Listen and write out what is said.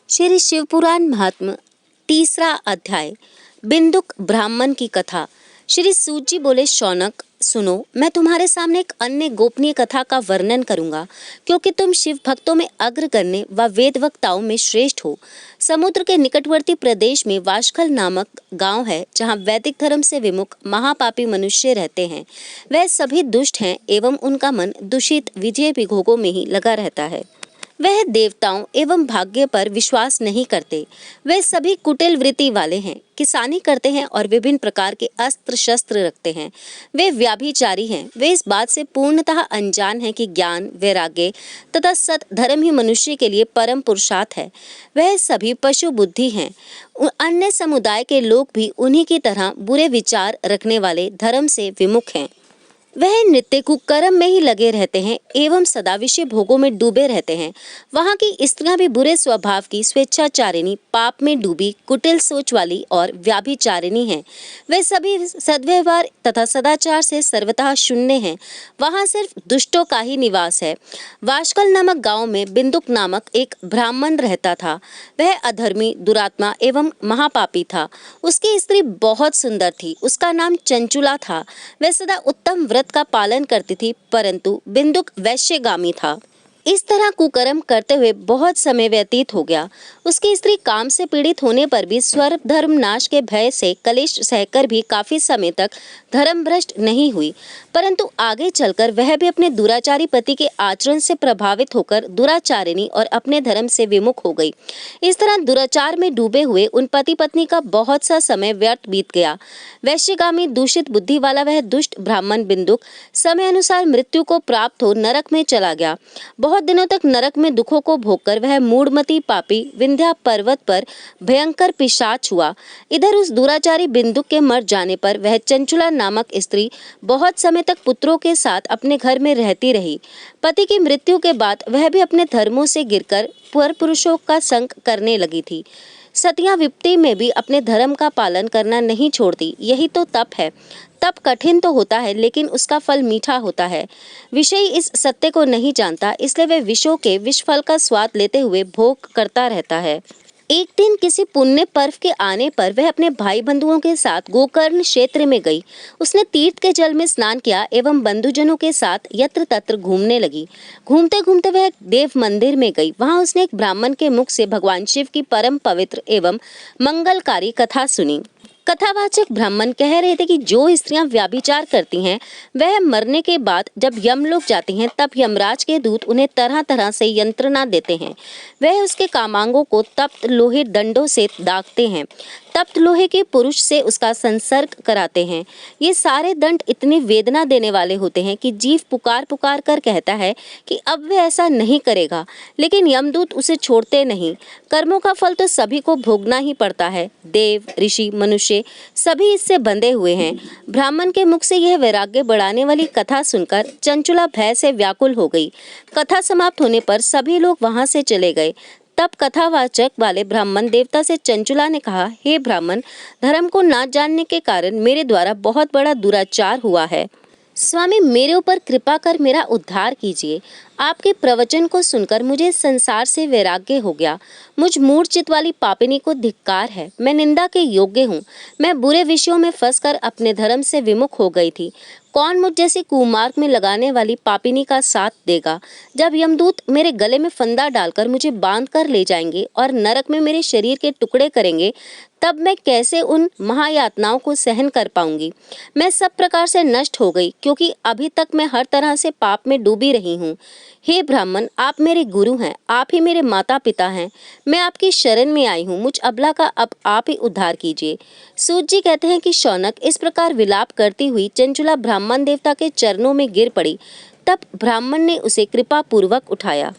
श्री शिवपुराण महात्म्य तीसरा अध्याय। बिंदुक ब्राह्मण की कथा। श्री सूत जी बोले, शौनक सुनो, मैं तुम्हारे सामने एक अन्य गोपनीय कथा का वर्णन करूंगा, क्योंकि तुम शिव भक्तों में अग्रगण्य व वेद वक्ताओं में श्रेष्ठ हो। समुद्र के निकटवर्ती प्रदेश में वाशखल नामक गांव है, जहां वैदिक धर्म से विमुख महापापी मनुष्य रहते हैं। वह सभी दुष्ट हैं एवं उनका मन दूषित विजय विभोगों में ही लगा रहता है। वह देवताओं एवं भाग्य पर विश्वास नहीं करते। वे सभी कुटिल वृत्ति वाले हैं, किसानी करते हैं और विभिन्न प्रकार के अस्त्र शस्त्र रखते हैं। वे व्याभिचारी हैं। वे इस बात से पूर्णतः अनजान हैं कि ज्ञान, वैराग्य तथा सत धर्म ही मनुष्य के लिए परम पुरुषार्थ है। वह सभी पशु बुद्धि हैं। अन्य समुदाय के लोग भी उन्हीं की तरह बुरे विचार रखने वाले धर्म से विमुख हैं। वह नित्य कुकर्म में ही लगे रहते हैं एवं सदा विषय भोगों में डूबे रहते हैं। वहाँ की स्त्रियां भी बुरे स्वभाव की, स्वेच्छाचारिणी, पाप में डूबी, कुटिल सोच वाली और व्याभिचारिणी हैं। वे सभी सद्व्यवहार तथा सदाचार से सर्वतः शून्य हैं। वहाँ सिर्फ दुष्टों का ही निवास है। वाशकल नामक गांव में बिंदुक नामक एक ब्राह्मण रहता था। वह अधर्मी, दुरात्मा एवं महापापी था। उसकी स्त्री बहुत सुंदर थी। उसका नाम चंचुला था। वह सदा उत्तम व्रत का पालन करती थी, परंतु बिंदुक वैश्यगामी था। इस तरह कुकर्म करते हुए बहुत समय व्यतीत हो गया। उसकी स्त्री काम से पीड़ित होने पर भी स्वर्ग धर्म नाश के भय से कलेश सहकर भी काफी समय तक धर्म भ्रष्ट नहीं हुई, परंतु आगे चलकर वह भी अपने दुराचारी पति के आचरण से प्रभावित होकर दुराचारिणी और अपने धर्म से विमुख हो गई। इस तरह दुराचार में डूबे हुए उन पति पत्नी का बहुत सा समय व्यर्थ बीत गया। वैश्यगामी दूषित बुद्धि वाला वह दुष्ट ब्राह्मण बिंदुक समय अनुसार मृत्यु को प्राप्त हो नरक में चला गया। बहुत दिनों तक नरक में दुखों को भोगकर वह मूढ़मती पापी विंध्या पर्वत पर भयंकर पिशाच हुआ। इधर उस दुराचारी बिंदुक के मर जाने पर वह चंचुला नामक स्त्री बहुत समय तक पुत्रों के साथ अपने घर में रहती रही। पति की मृत्यु के बाद वह भी अपने धर्मों से गिरकर पर पुरुषों का संग करने लगी थी। सतियां विपत्ति में भी अपने धर्म का पालन करना नहीं छोड़ती। यही तो तप है। तप कठिन तो होता है, लेकिन उसका फल मीठा होता है। विषयी इस सत्य को नहीं जानता, इसलिए वह विषयों के विष फल का स्वाद लेते हुए भोग करता रहता है। एक दिन किसी पुण्य पर्व के आने पर वह अपने भाई बंधुओं के साथ गोकर्ण क्षेत्र में गई। उसने तीर्थ के जल में स्नान किया एवं बंधुजनों के साथ यत्र तत्र घूमने लगी। घूमते घूमते वह देव मंदिर में गई। वहां उसने एक ब्राह्मण के मुख से भगवान शिव की परम पवित्र एवं मंगलकारी कथा सुनी। कथावाचक ब्राह्मण कह रहे थे कि जो स्त्रियां व्याभिचार करती हैं, वह मरने के बाद जब यमलोक जाती हैं, तब यमराज के दूत उन्हें तरह तरह से यंत्रणा देते हैं। वह उसके कामांगों को तप्त लोहे दंडों से दागते हैं। तप्त लोहे के पुरुष से उसका संसर्ग कराते हैं। ये सारे दंड इतनी वेदना देने वाले होते हैं कि जीव पुकार पुकार कर कहता है कि अब वह ऐसा नहीं करेगा, लेकिन यमदूत उसे छोड़ते नहीं। कर्मों का फल तो सभी को भोगना ही पड़ता है। देव, ऋषि, मनुष्य सभी इससे बंधे हुए हैं। ब्राह्मण के मुख से यह वैराग्य बढ़ाने वाली कथा सुनकर चंचुला भय से व्याकुल हो गई। कथा समाप्त होने पर सभी लोग वहां से चले गए। तब कथावाचक वाले ब्राह्मण देवता से चंचुला ने कहा, हे ब्राह्मण, धर्म को ना जानने के कारण मेरे द्वारा बहुत बड़ा दुराचार हुआ है। स्वामी, मेरे ऊपर कृपा कर मेरा उद्धार कीजिए। आपके प्रवचन को सुनकर मुझे संसार से वैराग्य हो गया। मुझ मूढ़चित वाली पापिनी को धिक्कार है। मैं निंदा के योग्य हूँ। मैं बुरे विषयों में फंसकर अपने धर्म से विमुख हो गई थी। कौन मुझ जैसी कुमार्ग में लगाने वाली पापिनी का साथ देगा? जब यमदूत मेरे गले में फंदा डालकर मुझे बांध कर ले जाएंगे और नरक में मेरे शरीर के टुकड़े करेंगे, तब मैं कैसे उन महायातनाओं को सहन कर पाऊंगी? मैं सब प्रकार से नष्ट हो गई, क्योंकि अभी तक मैं हर तरह से पाप में डूबी रही हूँ। हे ब्राह्मण, आप मेरे गुरु हैं, आप ही मेरे माता पिता हैं। मैं आपकी शरण में आई हूँ। मुझ अबला का अब आप ही उद्धार कीजिए। सूत जी कहते हैं कि शौनक इस प्रकार विलाप करती हुई चंचुला ब्राह्मण देवता के चरणों में गिर पड़ी। तब ब्राह्मण ने उसे कृपा पूर्वक उठाया।